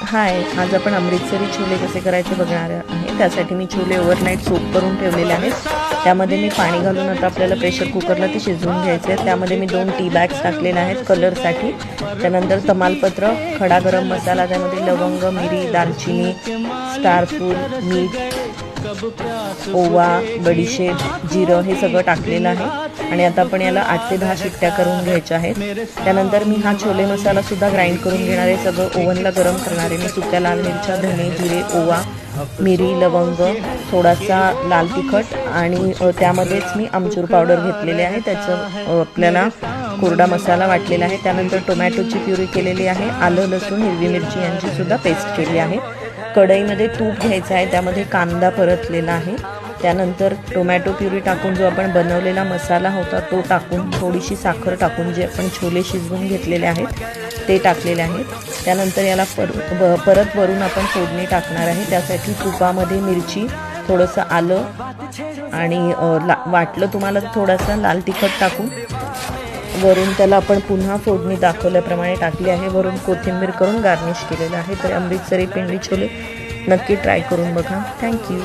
हाय, आज आपण अमृतसरी छोले कसे करायचे बघणार आहे। त्यासाठी मी छोले ओव्हरनाईट सोक करून ठेवलेले आहेत। त्यामध्ये मी पाणी घालून आता आपल्याला प्रेशर कुकरला ते शिजवून घ्यायचे आहे। त्यामध्ये मी 2 टी बॅग्स टाकलेले आहेत कलरसाठी। त्यानंतर तमालपत्र, खडा गरम मसाला, त्यामध्ये लवंग, मिरी, दालचिनी, स्टारफूल, मीठ, ओवा, बडीशेप, जिरं हे सगळं टाकलेलं आहे आणि आता आपण याला 8 ते 10 शिट्ट्या करून घ्यायच्या आहेत। त्यानंतर मी हा छोले मसाला सुद्धा ग्राइंड करून घेणार आहे। सगळं ओव्हनला गरम करणार आहे। मी सुक्या लाल मिरच्या, धने, जिरे, ओवा, मिरी, लवंग, थोडासा लाल तिखट आणि त्यामध्येच मी आमचूर पावडर घेतलेली आहे। त्याचं आपल्याला कोरडा मसाला वाटलेला आहे। त्यानंतर टोमॅटोची प्युरी केलेली आहे। आलं, लसूण, हिरवी मिरची यांची सुद्धा पेस्ट केली आहे। कढईमध्ये तूप घ्यायचं आहे। त्यामध्ये कांदा परतलेला आहे। त्यानंतर टोमॅटो प्युरी टाकून जो आपण बनवलेला मसाला होता तो टाकून, थोडीशी साखर टाकून जे आपण छोले शिजवून घेतलेले आहेत ते टाकलेले आहेत। त्यानंतर याला परत वरून आपण फोडणी टाकणार आहे। त्यासाठी तुपामध्ये मिरची, थोडंसं आलं आणि वाटलं तुम्हाला थोडासा लाल तिखट टाकून वरून त्याला आपण पुन्हा फोडणी दाखवल्याप्रमाणे टाकली आहे। वरून कोथिंबीर करून गार्निश केलेलं आहे। तर अमृतसरी पिंडी छोले नक्की ट्राय करून बघा। थँक्यू।